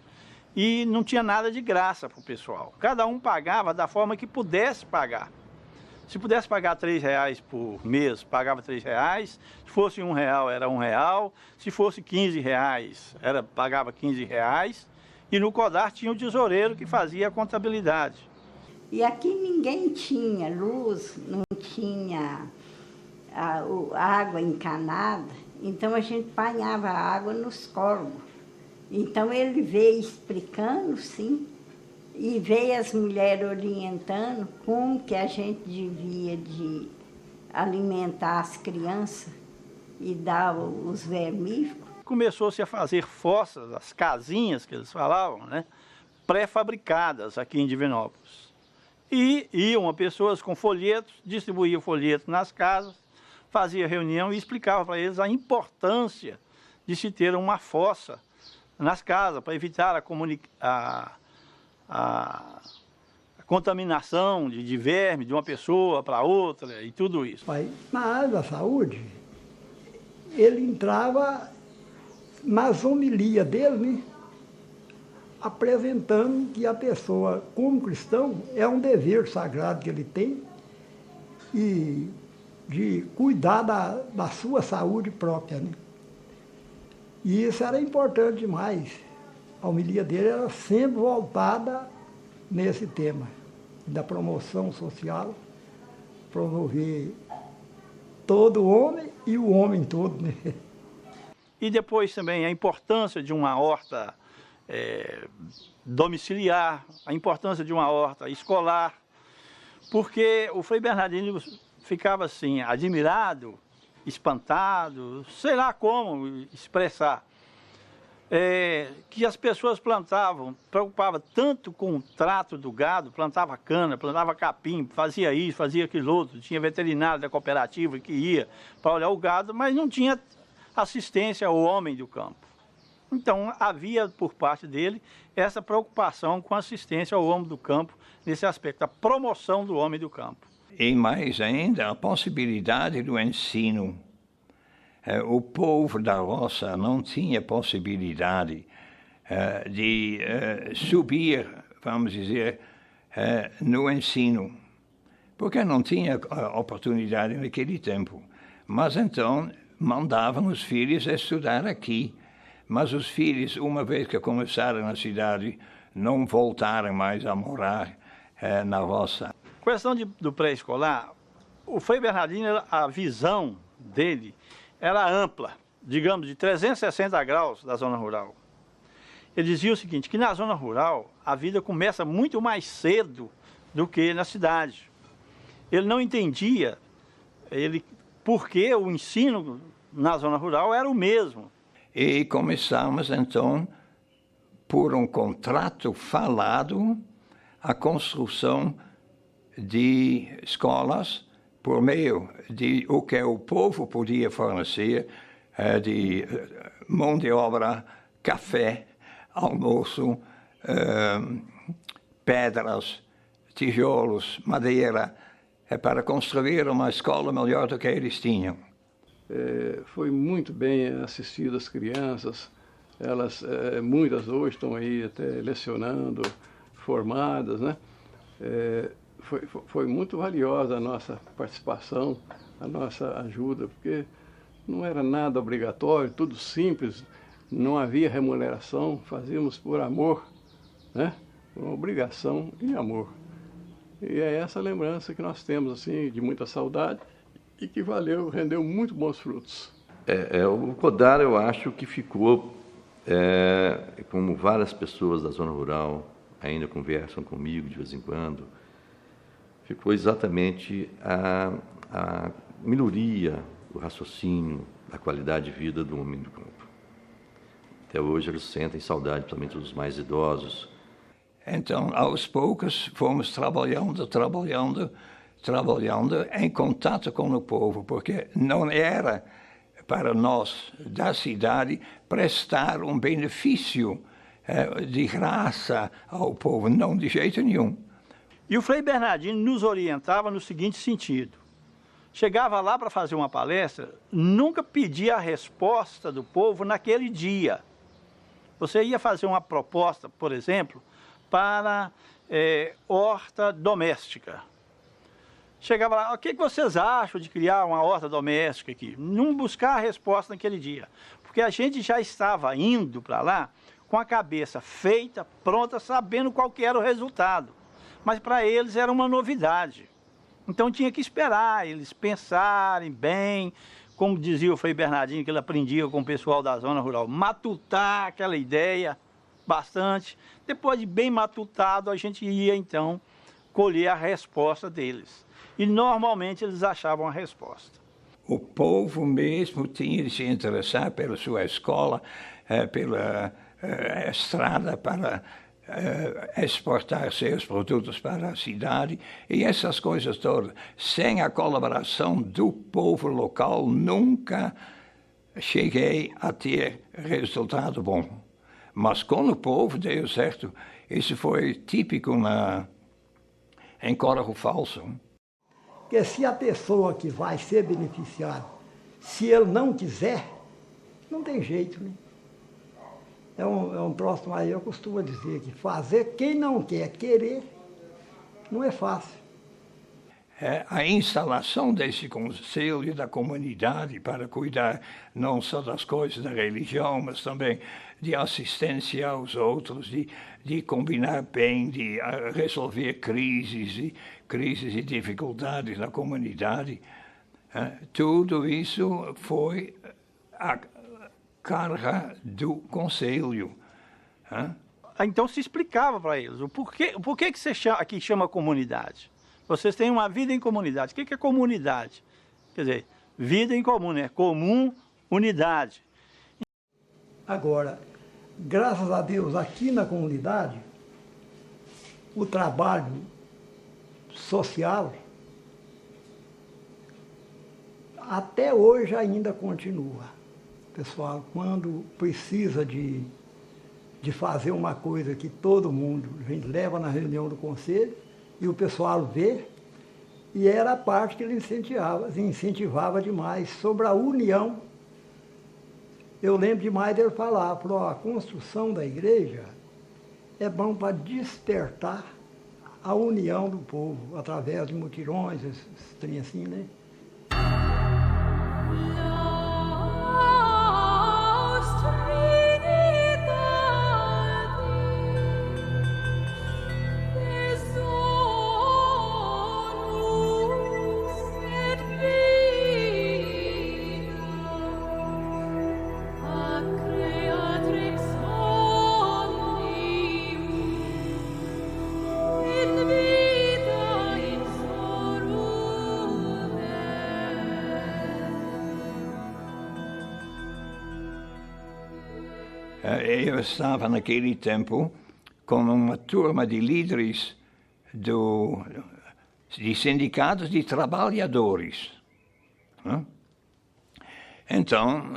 [SPEAKER 7] e não tinha nada de graça para o pessoal. Cada um pagava da forma que pudesse pagar. Se pudesse pagar R$3 por mês, pagava R$3. Se fosse R$1, era R$1. Se fosse R$15, pagava R$15. E no CODAR tinha o tesoureiro que fazia a contabilidade.
[SPEAKER 14] E aqui ninguém tinha luz, não tinha água encanada, então a gente banhava a água nos córregos. Então ele veio explicando, sim, e veio as mulheres orientando como que a gente devia de alimentar as crianças e dar os vermífugos.
[SPEAKER 7] Começou-se a fazer fossas, as casinhas que eles falavam, né, pré-fabricadas aqui em Divinópolis. E iam pessoas com folhetos, distribuíam folhetos nas casas, fazia reunião e explicava para eles a importância de se ter uma fossa nas casas, para evitar a contaminação de verme de uma pessoa para outra e tudo isso.
[SPEAKER 8] Na área da saúde, ele entrava nas homilias dele, né, apresentando que a pessoa, como cristão, é um dever sagrado que ele tem e de cuidar da sua saúde própria, né? E isso era importante demais. A homilia dele era sempre voltada nesse tema, da promoção social, promover todo homem e o homem todo, né?
[SPEAKER 7] E depois também a importância de uma horta domiciliar, a importância de uma horta escolar, porque o Frei Bernardino ficava assim, admirado, espantado, sei lá como expressar, que as pessoas plantavam, preocupava tanto com o trato do gado, plantava cana, plantava capim, fazia isso, fazia aquilo outro, tinha veterinário da cooperativa que ia para olhar o gado, mas não tinha assistência ao homem do campo. Então havia por parte dele essa preocupação com assistência ao homem do campo, nesse aspecto, a promoção do homem do campo.
[SPEAKER 10] E mais ainda, a possibilidade do ensino. O povo da roça não tinha possibilidade de subir, vamos dizer, no ensino, porque não tinha oportunidade naquele tempo. Mas então mandavam os filhos estudar aqui. Mas os filhos, uma vez que começaram na cidade, não voltaram mais a morar na roça.
[SPEAKER 7] Questão do pré-escolar, o Frei Bernardino, a visão dele era ampla, digamos, de 360 graus da zona rural. Ele dizia o seguinte, que na zona rural a vida começa muito mais cedo do que na cidade. Ele não entendia porque o ensino na zona rural era o mesmo.
[SPEAKER 10] E começamos, então, por um contrato falado, a construção de escolas por meio de o que o povo podia fornecer, de mão de obra, café, almoço, pedras, tijolos, madeira, para construir uma escola melhor do que eles tinham.
[SPEAKER 1] Foi muito bem assistido as crianças, elas, muitas hoje estão aí até lecionando, formadas, né? Foi muito valiosa a nossa participação, a nossa ajuda, porque não era nada obrigatório, tudo simples, não havia remuneração, fazíamos por amor, né? Por uma obrigação e amor. E é essa lembrança que nós temos, assim, de muita saudade e que rendeu muito bons frutos.
[SPEAKER 4] O CODAR, eu acho que ficou, como várias pessoas da zona rural ainda conversam comigo de vez em quando, ficou exatamente a melhoria do raciocínio, da qualidade de vida do homem do campo. Até hoje eles sentem saudade, principalmente dos mais idosos.
[SPEAKER 10] Então, aos poucos, fomos trabalhando em contato com o povo, porque não era para nós, da cidade, prestar um benefício de graça ao povo, não de jeito nenhum.
[SPEAKER 7] E o Frei Bernardino nos orientava no seguinte sentido. Chegava lá para fazer uma palestra, nunca pedia a resposta do povo naquele dia. Você ia fazer uma proposta, por exemplo, para horta doméstica. chegava lá, o que vocês acham de criar uma horta doméstica aqui? Não buscar a resposta naquele dia, porque a gente já estava indo para lá com a cabeça feita, pronta, sabendo qual que era o resultado. Mas para eles era uma novidade. Então tinha que esperar eles pensarem bem, como dizia o Frei Bernardino, que ele aprendia com o pessoal da zona rural, matutar aquela ideia bastante. Depois de bem matutado, a gente ia então colher a resposta deles. E normalmente eles achavam a resposta.
[SPEAKER 10] O povo mesmo tinha de se interessar pela sua escola, pela estrada para exportar seus produtos para a cidade e essas coisas todas. Sem a colaboração do povo local, nunca cheguei a ter resultado bom. Mas com o povo deu certo. Isso foi típico em Córrego Falso.
[SPEAKER 8] Porque se a pessoa que vai ser beneficiada, se ele não quiser, não tem jeito, né? É um próximo aí, eu costumo dizer que fazer quem não quer querer não é fácil.
[SPEAKER 10] A instalação desse conselho da comunidade para cuidar não só das coisas da religião, mas também de assistência aos outros, de combinar bem, de resolver crises e dificuldades na comunidade. Tudo isso foi a carga do conselho.
[SPEAKER 7] Então se explicava para eles o porquê que você aqui chama comunidade. Vocês têm uma vida em comunidade. O que é comunidade? Quer dizer, vida em comum, né? Comum, unidade.
[SPEAKER 8] Agora, graças a Deus, aqui na comunidade, o trabalho social até hoje ainda continua. Pessoal, quando precisa de fazer uma coisa que todo mundo, a gente leva na reunião do conselho e o pessoal vê, e era a parte que ele incentivava demais sobre a união. Eu lembro demais dele falar, a construção da igreja é bom para despertar a união do povo, através de mutirões, esses trem assim, né?
[SPEAKER 10] Eu estava naquele tempo com uma turma de líderes de sindicatos de trabalhadores. Então,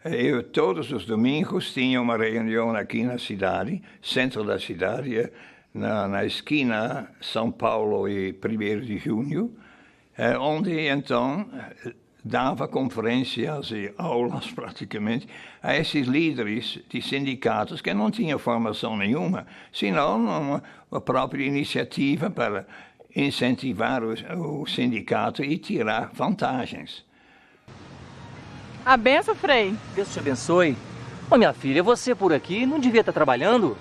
[SPEAKER 10] eu todos os domingos tinha uma reunião aqui na cidade, centro da cidade, na esquina São Paulo e 1º de Junho, onde então dava conferências e aulas praticamente a esses líderes de sindicatos que não tinham formação nenhuma, senão uma própria iniciativa para incentivar o sindicato e tirar vantagens.
[SPEAKER 15] A benção, Frei.
[SPEAKER 12] Deus te abençoe. Ô, minha filha, você por aqui não devia estar trabalhando?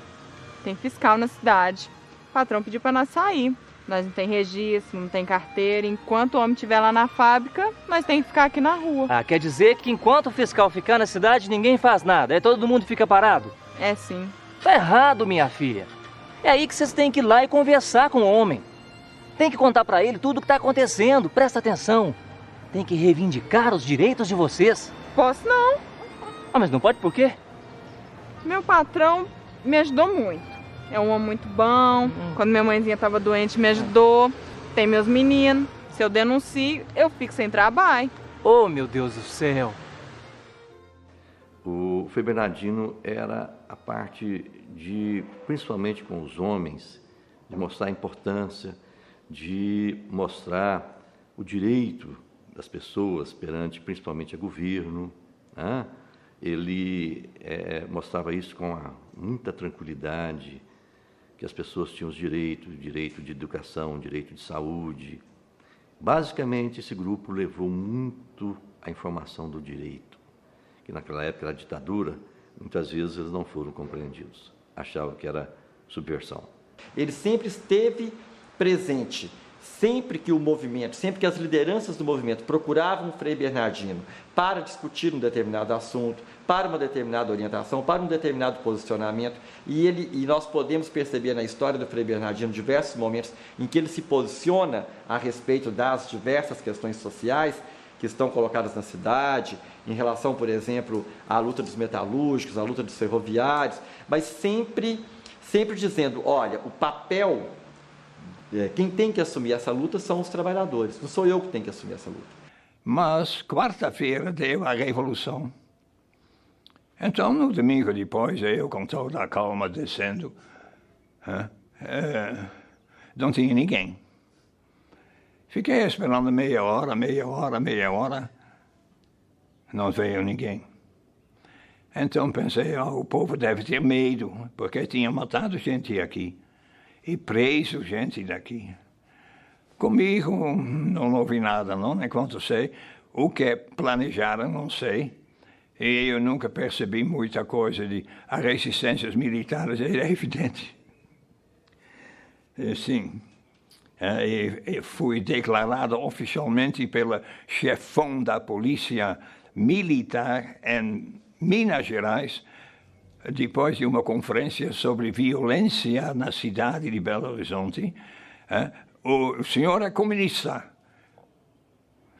[SPEAKER 15] Tem fiscal na cidade. O patrão pediu para nós sair. Nós não tem registro, não tem carteira. Enquanto o homem estiver lá na fábrica, nós tem que ficar aqui na rua.
[SPEAKER 12] Ah, quer dizer que enquanto o fiscal ficar na cidade, ninguém faz nada. Aí todo mundo fica parado?
[SPEAKER 15] É sim.
[SPEAKER 12] Tá errado, minha filha. É aí que vocês têm que ir lá e conversar com o homem. Tem que contar pra ele tudo o que tá acontecendo. Presta atenção. Tem que reivindicar os direitos de vocês.
[SPEAKER 15] Posso não.
[SPEAKER 12] Ah, mas não pode por quê?
[SPEAKER 15] Meu patrão me ajudou muito. É um homem muito bom. Quando minha mãezinha estava doente, me ajudou. Tem meus meninos. Se eu denuncio, eu fico sem trabalho.
[SPEAKER 12] Oh, meu Deus do céu.
[SPEAKER 4] O Frei Bernardino era a parte de, principalmente com os homens, de mostrar a importância, de mostrar o direito das pessoas perante, principalmente, a governo, né? Ele mostrava isso com muita tranquilidade, que as pessoas tinham os direitos, direito de educação, direito de saúde. Basicamente, esse grupo levou muito a informação do direito, que naquela época da ditadura, muitas vezes eles não foram compreendidos, achavam que era subversão.
[SPEAKER 5] Ele sempre esteve presente. Sempre que o movimento, sempre que as lideranças do movimento procuravam o Frei Bernardino para discutir um determinado assunto, para uma determinada orientação, para um determinado posicionamento, e nós podemos perceber na história do Frei Bernardino diversos momentos em que ele se posiciona a respeito das diversas questões sociais que estão colocadas na cidade, em relação, por exemplo, à luta dos metalúrgicos, à luta dos ferroviários, mas sempre dizendo, olha, o papel... Quem tem que assumir essa luta são os trabalhadores, não sou eu que tenho que assumir essa luta.
[SPEAKER 10] Mas quarta-feira deu a Revolução. Então, no domingo depois, eu com toda a calma descendo, não tinha ninguém. Fiquei esperando meia hora, não veio ninguém. Então pensei, o povo deve ter medo, porque tinha matado gente aqui. E preso gente daqui. Comigo não ouvi nada, não, enquanto sei. O que planejaram, não sei. E eu nunca percebi muita coisa de as resistências militares, é evidente. Sim. E fui declarado oficialmente pelo chefão da polícia militar em Minas Gerais, depois de uma conferência sobre violência na cidade de Belo Horizonte. O senhor é comunista.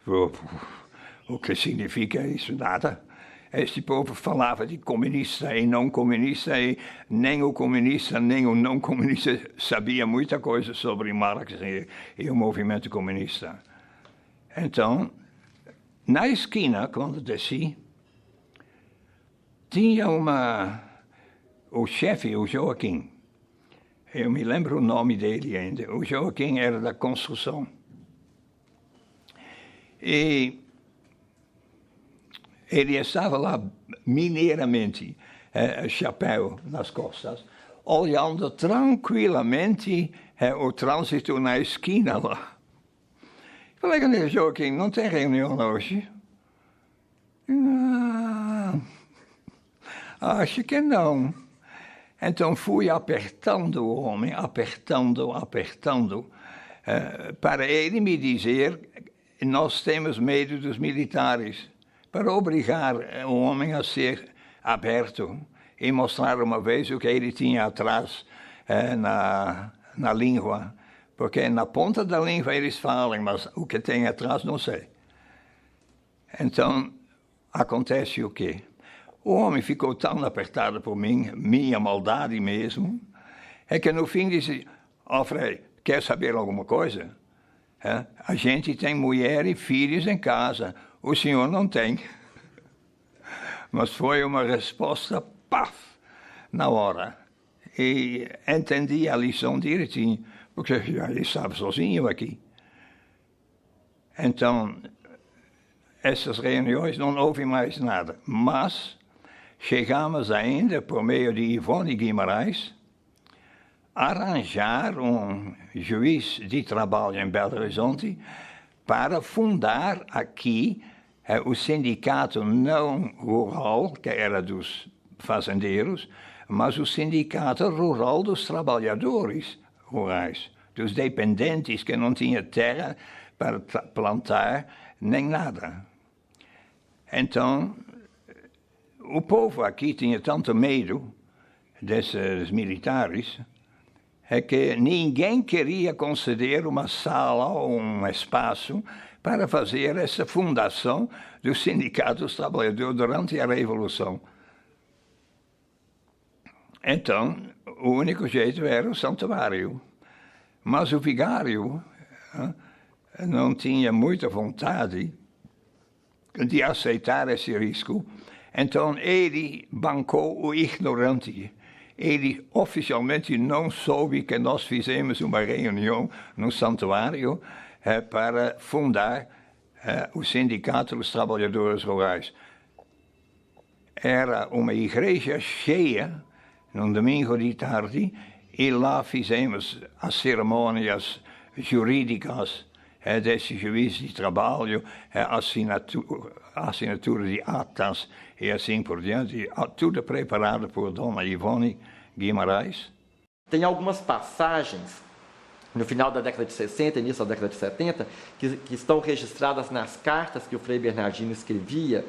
[SPEAKER 10] O que significa isso? Nada. Este povo falava de comunista e não comunista, e nem o comunista nem o não comunista sabia muita coisa sobre Marx e o movimento comunista. Então, na esquina, quando desci, tinha o chefe, o Joaquim. Eu me lembro o nome dele ainda. O Joaquim era da construção. E ele estava lá mineiramente, chapéu nas costas, olhando tranquilamente o trânsito na esquina lá. Falei com ele, Joaquim, não tem reunião hoje? Não, acho que não. Então fui apertando o homem, apertando, para ele me dizer, nós temos medo dos militares, para obrigar o homem a ser aberto e mostrar uma vez o que ele tinha atrás na língua, porque na ponta da língua eles falam, mas o que tem atrás não sei. Então, acontece o quê? O homem ficou tão apertado por mim, minha maldade mesmo, é que no fim disse, Frei, quer saber alguma coisa? A gente tem mulher e filhos em casa, o senhor não tem. Mas foi uma resposta, paf, na hora. E entendi a lição direitinho, porque já estava sozinho aqui. Então, essas reuniões não houve mais nada, mas chegamos ainda, por meio de Ivone Guimarães, a arranjar um juiz de trabalho em Belo Horizonte para fundar aqui o sindicato não rural, que era dos fazendeiros, mas o sindicato rural dos trabalhadores rurais, dos dependentes que não tinham terra para plantar nem nada. Então, o povo aqui tinha tanto medo desses militares que ninguém queria conceder uma sala ou um espaço para fazer essa fundação do Sindicato dos Trabalhadores durante a Revolução. Então, o único jeito era o santuário. Mas o vigário não tinha muita vontade de aceitar esse risco. Então, ele bancou o ignorante. Ele oficialmente não soube que nós fizemos uma reunião no santuário para fundar o Sindicato dos Trabalhadores Rurais. Era uma igreja cheia, num domingo de tarde, E lá fizemos as cerimônias jurídicas desse juiz de trabalho, assinatura de atas e assim por diante, tudo preparado por Dona Ivone Guimarães.
[SPEAKER 5] Tem algumas passagens no final da década de 60, início da década de 70, que estão registradas nas cartas que o Frei Bernardino escrevia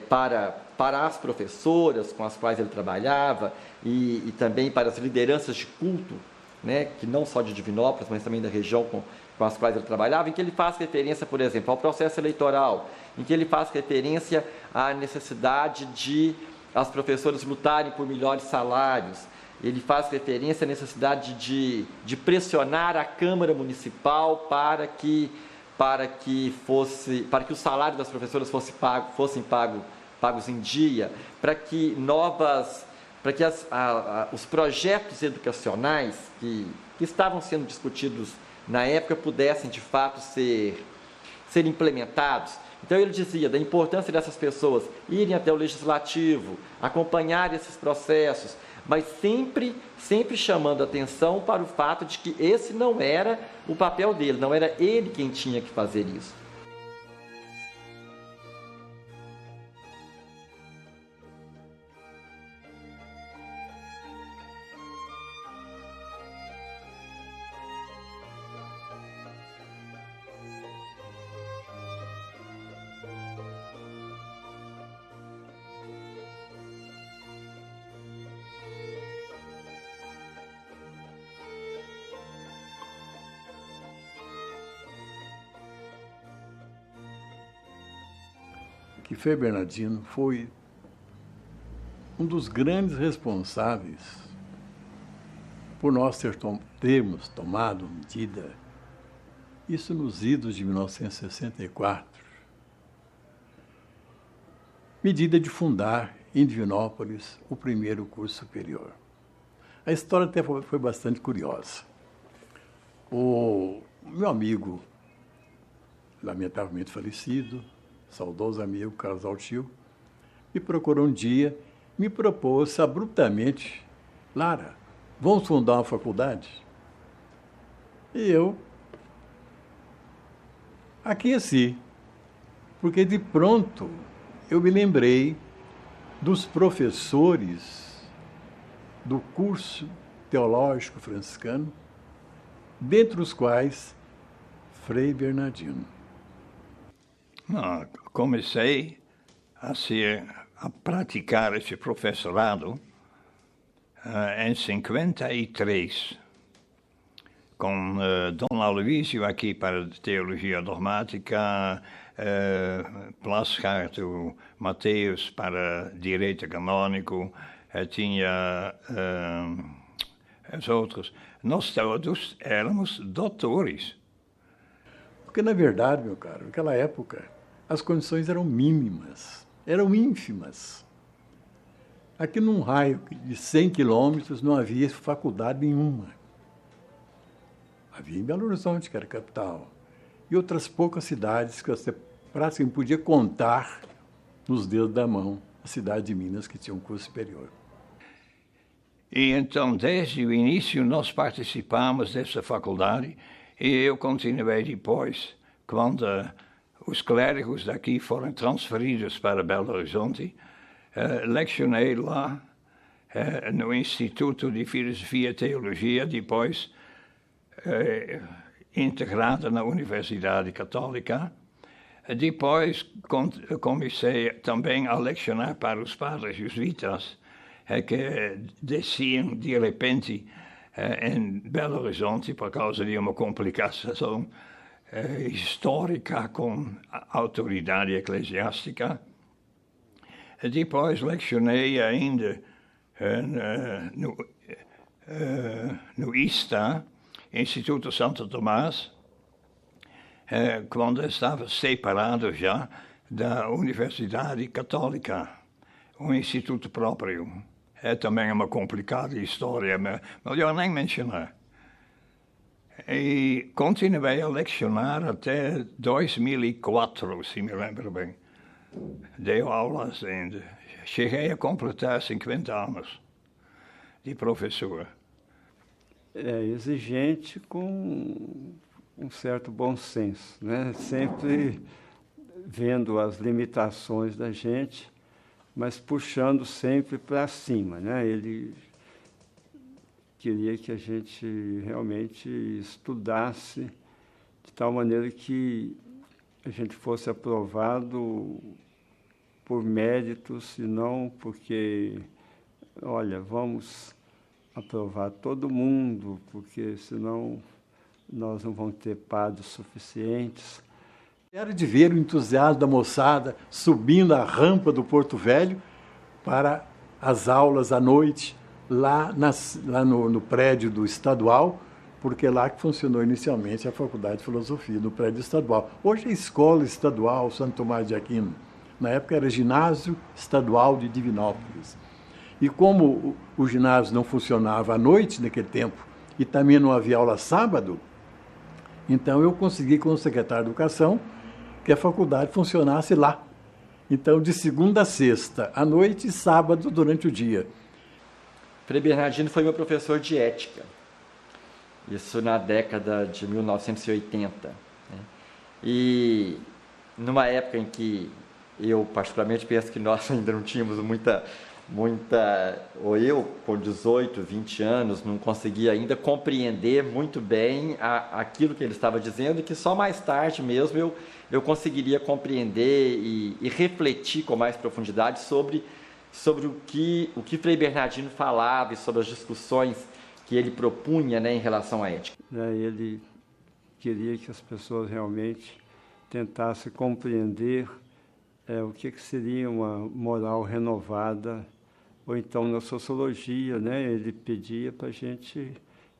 [SPEAKER 5] para as professoras com as quais ele trabalhava e também para as lideranças de culto, né, que não só de Divinópolis, mas também da região com as quais ele trabalhava, em que ele faz referência, por exemplo, ao processo eleitoral, em que ele faz referência à necessidade de as professoras lutarem por melhores salários. Ele faz referência à necessidade de pressionar a Câmara Municipal para que o salário das professoras fossem pagos em dia, para que os projetos educacionais que estavam sendo discutidos na época pudessem de fato ser implementados. Então ele dizia da importância dessas pessoas irem até o legislativo, acompanhar esses processos, mas sempre chamando atenção para o fato de que esse não era o papel dele, não era ele quem tinha que fazer isso.
[SPEAKER 1] Que Frei Bernardino foi um dos grandes responsáveis por nós termos tomado medida, isso nos idos de 1964, medida de fundar em Divinópolis o primeiro curso superior. A história até foi bastante curiosa. O meu amigo, lamentavelmente falecido, saudoso amigo Carlos Altil, me procurou um dia, me propôs abruptamente: Lara, vamos fundar uma faculdade? E eu aqueci, porque de pronto eu me lembrei dos professores do curso teológico franciscano, dentre os quais Frei Bernardino.
[SPEAKER 10] Comecei a praticar esse professorado em 53, com Dom Aloísio aqui para Teologia Dogmática, Plasgaard, Mateus para Direito Canônico, tinha os outros. Nós todos éramos doutores.
[SPEAKER 1] Porque, na verdade, meu caro, naquela época, as condições eram mínimas, eram ínfimas. Aqui num raio de 100 quilômetros não havia faculdade nenhuma. Havia em Belo Horizonte, que era a capital, e outras poucas cidades que você praticamente podia contar nos dedos da mão, a cidade de Minas, que tinha um curso superior.
[SPEAKER 10] E então, desde o início, nós participamos dessa faculdade, e eu continuei depois, quando os clérigos daqui foram transferidos para Belo Horizonte, lecionei lá no Instituto de Filosofia e Teologia, depois integrado na Universidade Católica. Depois comecei também a lecionar para os padres jesuítas, que desciam de repente em Belo Horizonte por causa de uma complicação histórica com a autoridade eclesiástica. Depois lecionei ainda no ISTA, Instituto Santo Tomás, quando estava separado já da Universidade Católica, um instituto próprio. É também uma complicada história, mas eu nem mencionar. E continuei a lecionar até 2004, se me lembro bem. Dei aulas ainda. Cheguei a completar 50 anos de professor.
[SPEAKER 3] exigente com um certo bom senso, né? Sempre vendo as limitações da gente, mas puxando sempre para cima, né? Ele queria que a gente realmente estudasse de tal maneira que a gente fosse aprovado por méritos e não porque, olha, vamos aprovar todo mundo, porque senão nós não vamos ter padres suficientes.
[SPEAKER 1] Era de ver o entusiasmo da moçada subindo a rampa do Porto Velho para as aulas à noite, lá no prédio do estadual, porque é lá que funcionou inicialmente a Faculdade de Filosofia, no prédio estadual. Hoje é Escola Estadual Santo Tomás de Aquino. Na época era Ginásio Estadual de Divinópolis. E como o ginásio não funcionava à noite naquele tempo, e também não havia aula sábado, então eu consegui com o secretário de Educação que a faculdade funcionasse lá. Então, de segunda a sexta, à noite e sábado durante o dia.
[SPEAKER 5] Frei Bernardino foi meu professor de ética. Isso na década de 1980. Né? E numa época em que eu, particularmente, penso que nós ainda não tínhamos ou eu, com 18, 20 anos, não conseguia ainda compreender muito bem aquilo que ele estava dizendo, e que só mais tarde mesmo eu conseguiria compreender e refletir com mais profundidade sobre o que Frei Bernardino falava e sobre as discussões que ele propunha, né, em relação à ética.
[SPEAKER 3] Ele queria que as pessoas realmente tentassem compreender o que seria uma moral renovada, ou então na sociologia, né? Ele pedia para a gente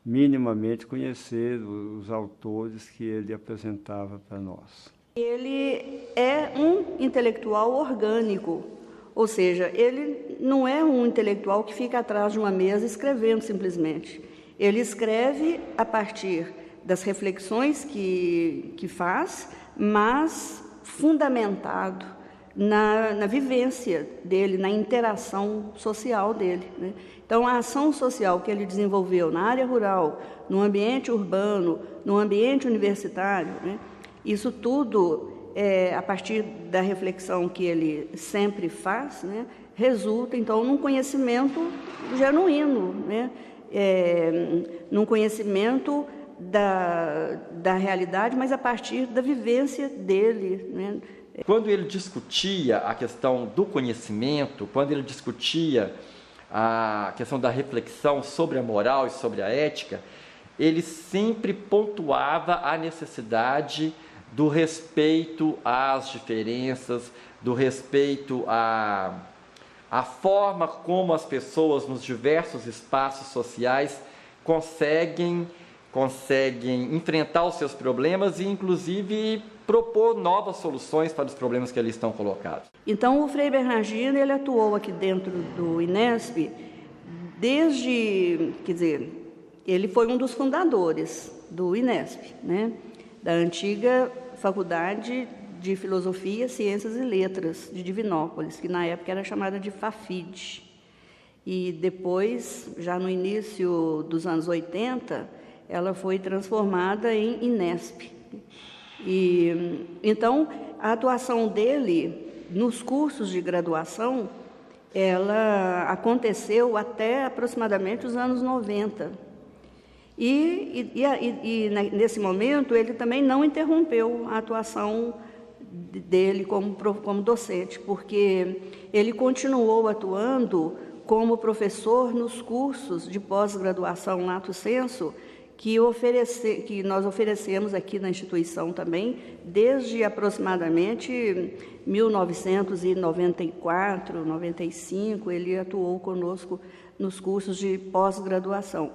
[SPEAKER 3] minimamente conhecer os autores que ele apresentava para nós.
[SPEAKER 6] Ele é um intelectual orgânico, ou seja, ele não é um intelectual que fica atrás de uma mesa escrevendo simplesmente. Ele escreve a partir das reflexões que faz, mas fundamentado na vivência dele, na interação social dele, né? Então, a ação social que ele desenvolveu na área rural, no ambiente urbano, no ambiente universitário, né? Isso tudo, a partir da reflexão que ele sempre faz, né? Resulta, então, num conhecimento genuíno, né? Num conhecimento da realidade, mas a partir da vivência dele, né?
[SPEAKER 5] Quando ele discutia a questão do conhecimento, quando ele discutia a questão da reflexão sobre a moral e sobre a ética, ele sempre pontuava a necessidade do respeito às diferenças, do respeito à forma como as pessoas nos diversos espaços sociais conseguem enfrentar os seus problemas e, inclusive, propor novas soluções para os problemas que ali estão colocados.
[SPEAKER 6] Então, o Frei Bernardino, ele atuou aqui dentro do INESP ele foi um dos fundadores do INESP, né? Da antiga Faculdade de Filosofia, Ciências e Letras de Divinópolis, que na época era chamada de FAFID. E depois, já no início dos anos 80, ela foi transformada em INESP. E então, a atuação dele nos cursos de graduação, ela aconteceu até aproximadamente os anos 90. E nesse momento, ele também não interrompeu a atuação dele como docente, porque ele continuou atuando como professor nos cursos de pós-graduação lato sensu, que nós oferecemos aqui na instituição também, desde aproximadamente 1994, 95, ele atuou conosco nos cursos de pós-graduação,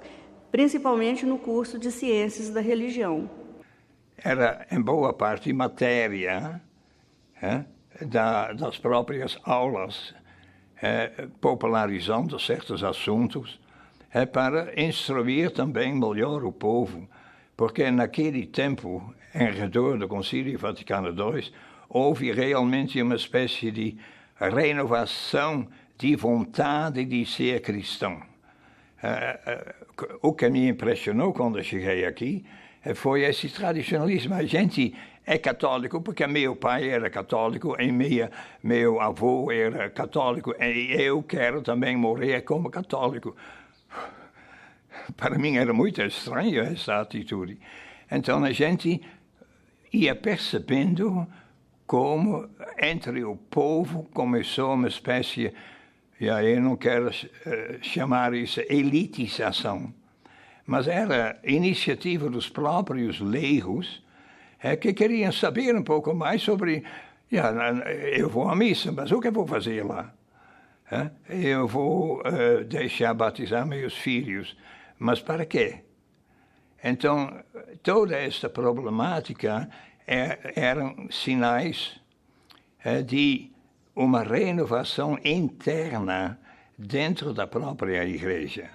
[SPEAKER 6] principalmente no curso de Ciências da Religião.
[SPEAKER 10] Era, em boa parte, matéria das próprias aulas, popularizando certos assuntos, para instruir também melhor o povo, porque naquele tempo, em redor do Concílio Vaticano II, houve realmente uma espécie de renovação de vontade de ser cristão. O que me impressionou quando eu cheguei aqui foi esse tradicionalismo. A gente é católico porque meu pai era católico e meu avô era católico e eu quero também morrer como católico. Para mim era muito estranho essa atitude. Então a gente ia percebendo como entre o povo começou uma espécie, eu não quero chamar isso elitização, mas era iniciativa dos próprios leigos que queriam saber um pouco mais sobre, eu vou à missa, mas o que eu vou fazer lá? Eu vou deixar batizar meus filhos, mas para quê? Então, toda esta problemática eram sinais de uma renovação interna dentro da própria igreja.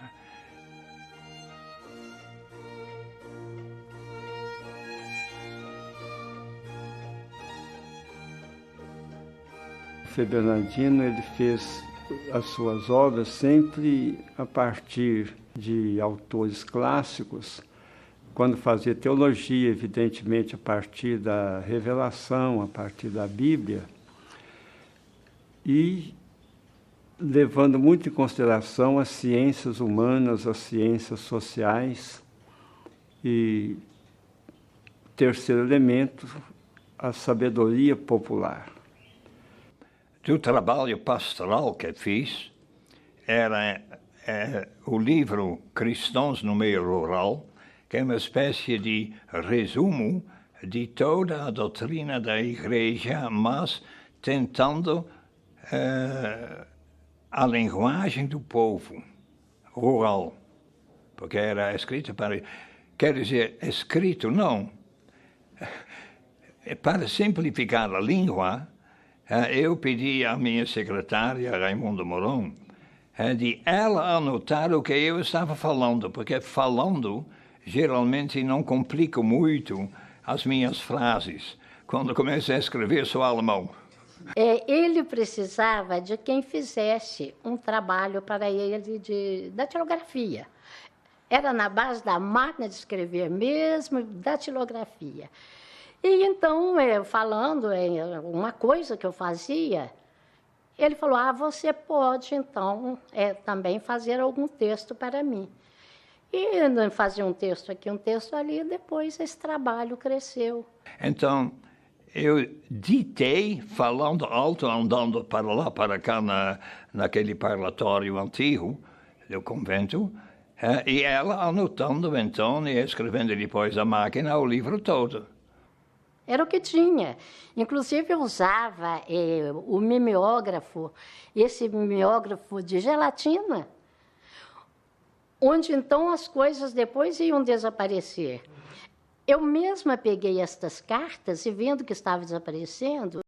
[SPEAKER 3] O Frei Bernardino ele fez as suas obras sempre a partir de autores clássicos, quando fazia teologia, evidentemente, a partir da revelação, a partir da Bíblia, e levando muito em consideração as ciências humanas, as ciências sociais, e terceiro elemento, a sabedoria popular.
[SPEAKER 10] Do trabalho pastoral que fiz, era o livro Cristãos no Meio Rural, que é uma espécie de resumo de toda a doutrina da igreja, mas tentando a linguagem do povo rural, porque era escrito para... Quer dizer, escrito não. Para simplificar a língua, eu pedi à minha secretária, Raimundo Moron, de ela anotar o que eu estava falando, porque falando geralmente não complico muito as minhas frases, quando começo a escrever só alemão.
[SPEAKER 2] Ele precisava de quem fizesse um trabalho para ele da datilografia. Era na base da máquina de escrever mesmo, datilografia. E então, falando uma coisa que eu fazia, ele falou, você pode, então, também fazer algum texto para mim. E fazia um texto aqui, um texto ali, e depois esse trabalho cresceu.
[SPEAKER 10] Então, eu ditei, falando alto, andando para lá, para cá, naquele parlatório antigo do convento, e ela anotando, então, e escrevendo depois à máquina o livro todo.
[SPEAKER 2] Era o que tinha. Inclusive, eu usava o mimeógrafo, esse mimeógrafo de gelatina, onde então as coisas depois iam desaparecer. Eu mesma peguei estas cartas e vendo que estava desaparecendo,